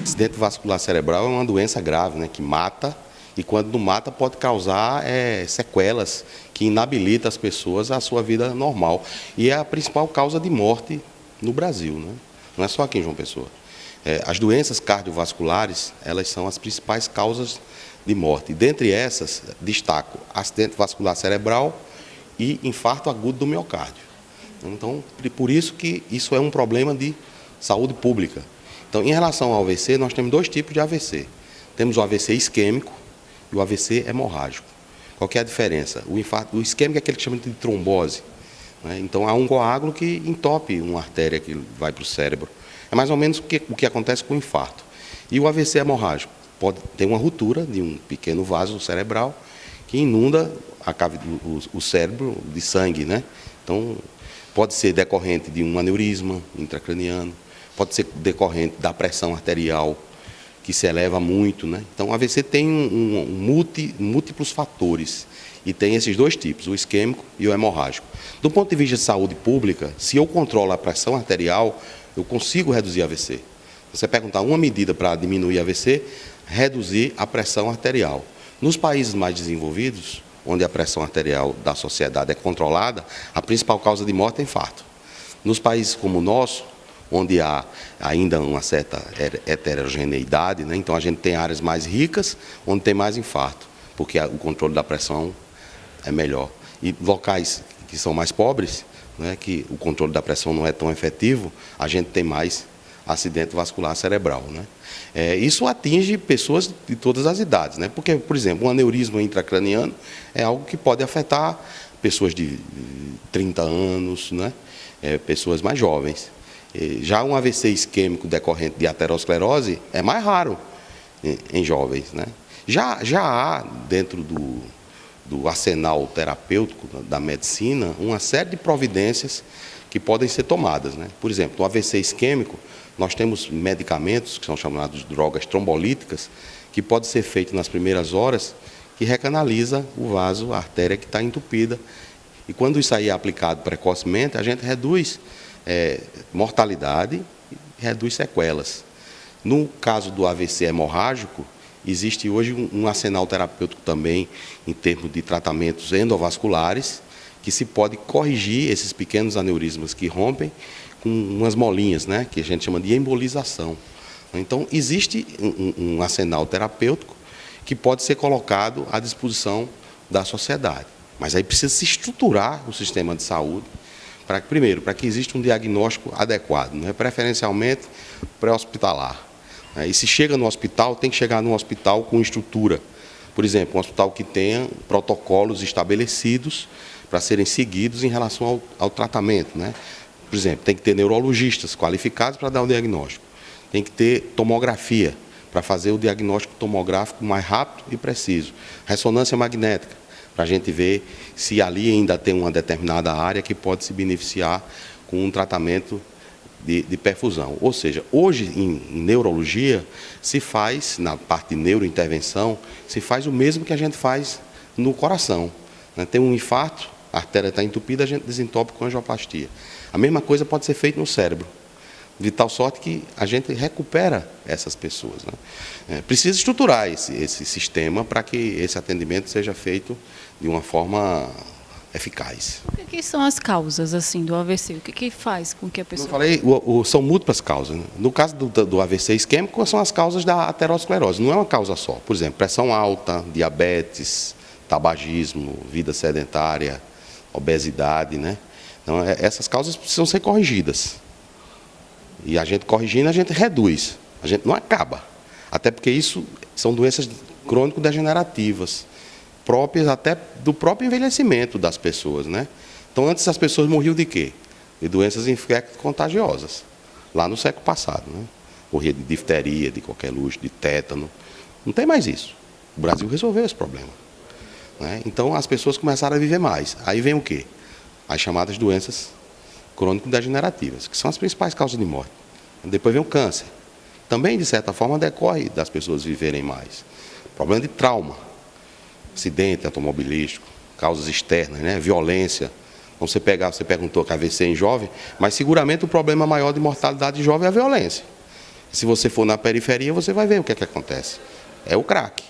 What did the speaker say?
Acidente vascular cerebral é uma doença grave, né, que mata, e quando não mata pode causar sequelas que inabilitam as pessoas à sua vida normal. E é a principal causa de morte no Brasil, né? Não é só aqui em João Pessoa. As doenças cardiovasculares, elas são as principais causas de morte. Dentre essas, destaco acidente vascular cerebral e infarto agudo do miocárdio. Então, por isso que isso é um problema de saúde pública. Então, em relação ao AVC, nós temos dois tipos de AVC. Temos o AVC isquêmico e o AVC hemorrágico. Qual que é a diferença? O isquêmico é aquele que chama de trombose, né? Então, há um coágulo que entope uma artéria que vai para o cérebro. É mais ou menos o que acontece com o infarto. E o AVC hemorrágico pode ter uma ruptura de um pequeno vaso cerebral que inunda o cérebro de sangue, né? Então, pode ser decorrente de um aneurisma intracraniano, pode ser decorrente da pressão arterial que se eleva muito, né? Então, o AVC tem múltiplos fatores e tem esses dois tipos, o isquêmico e o hemorrágico. Do ponto de vista de saúde pública, se eu controlo a pressão arterial, eu consigo reduzir AVC. Você perguntar uma medida para diminuir AVC, reduzir a pressão arterial. Nos países mais desenvolvidos, onde a pressão arterial da sociedade é controlada, a principal causa de morte é infarto. Nos países como o nosso, onde há ainda uma certa heterogeneidade, né? Então a gente tem áreas mais ricas, onde tem mais infarto, porque o controle da pressão é melhor. E locais que são mais pobres, né, que o controle da pressão não é tão efetivo, a gente tem mais acidente vascular cerebral, né? Isso atinge pessoas de todas as idades, né? Porque, por exemplo, um aneurisma intracraniano é algo que pode afetar pessoas de 30 anos, né? Pessoas mais jovens. Já um AVC isquêmico decorrente de aterosclerose é mais raro em jovens, né? Já há dentro do arsenal terapêutico da medicina uma série de providências que podem ser tomadas, né? Por exemplo, no AVC isquêmico, nós temos medicamentos, que são chamados de drogas trombolíticas, que pode ser feito nas primeiras horas, que recanaliza o vaso, a artéria que está entupida. E quando isso aí é aplicado precocemente, a gente reduz mortalidade e reduz sequelas. No caso do AVC hemorrágico, existe hoje um arsenal terapêutico também, em termos de tratamentos endovasculares, que se pode corrigir esses pequenos aneurismas que rompem com umas molinhas, né, que a gente chama de embolização. Então, existe um arsenal terapêutico que pode ser colocado à disposição da sociedade. Mas aí precisa se estruturar o sistema de saúde, primeiro, para que exista um diagnóstico adequado, né, preferencialmente pré-hospitalar. E se chega no hospital, tem que chegar num hospital com estrutura. Por exemplo, um hospital que tenha protocolos estabelecidos para serem seguidos em relação ao tratamento, né? Por exemplo, tem que ter neurologistas qualificados para dar o diagnóstico. Tem que ter tomografia para fazer o diagnóstico tomográfico mais rápido e preciso. Ressonância magnética, para a gente ver se ali ainda tem uma determinada área que pode se beneficiar com um tratamento de perfusão. Ou seja, hoje em neurologia se faz, na parte de neurointervenção, se faz o mesmo que a gente faz no coração, né? Tem um infarto, a artéria está entupida, a gente desentope com angioplastia. A mesma coisa pode ser feita no cérebro, de tal sorte que a gente recupera essas pessoas, né? Precisa estruturar esse sistema para que esse atendimento seja feito de uma forma eficaz. O que são as causas assim do AVC? O que faz com que a pessoa... Como eu falei, são múltiplas causas, né? No caso do AVC isquêmico, são as causas da aterosclerose. Não é uma causa só. Por exemplo, pressão alta, diabetes, tabagismo, vida sedentária, obesidade, né? Então, essas causas precisam ser corrigidas. E a gente corrigindo, a gente reduz. A gente não acaba. Até porque isso são doenças crônico-degenerativas, próprias até do próprio envelhecimento das pessoas, né? Então, antes as pessoas morriam de quê? De doenças infecto-contagiosas, lá no século passado, né? Morria de difteria, de coqueluche, de tétano. Não tem mais isso. O Brasil resolveu esse problema, né? Então, as pessoas começaram a viver mais. Aí vem o quê? As chamadas doenças crônico-degenerativas, que são as principais causas de morte. Depois vem o câncer. Também, de certa forma, decorre das pessoas viverem mais. Problema de trauma. Acidente automobilístico, causas externas, né? Violência. Então, você perguntou que AVC em jovem, mas seguramente o problema maior de mortalidade de jovem é a violência. Se você for na periferia, você vai ver o que é que acontece. É o crack.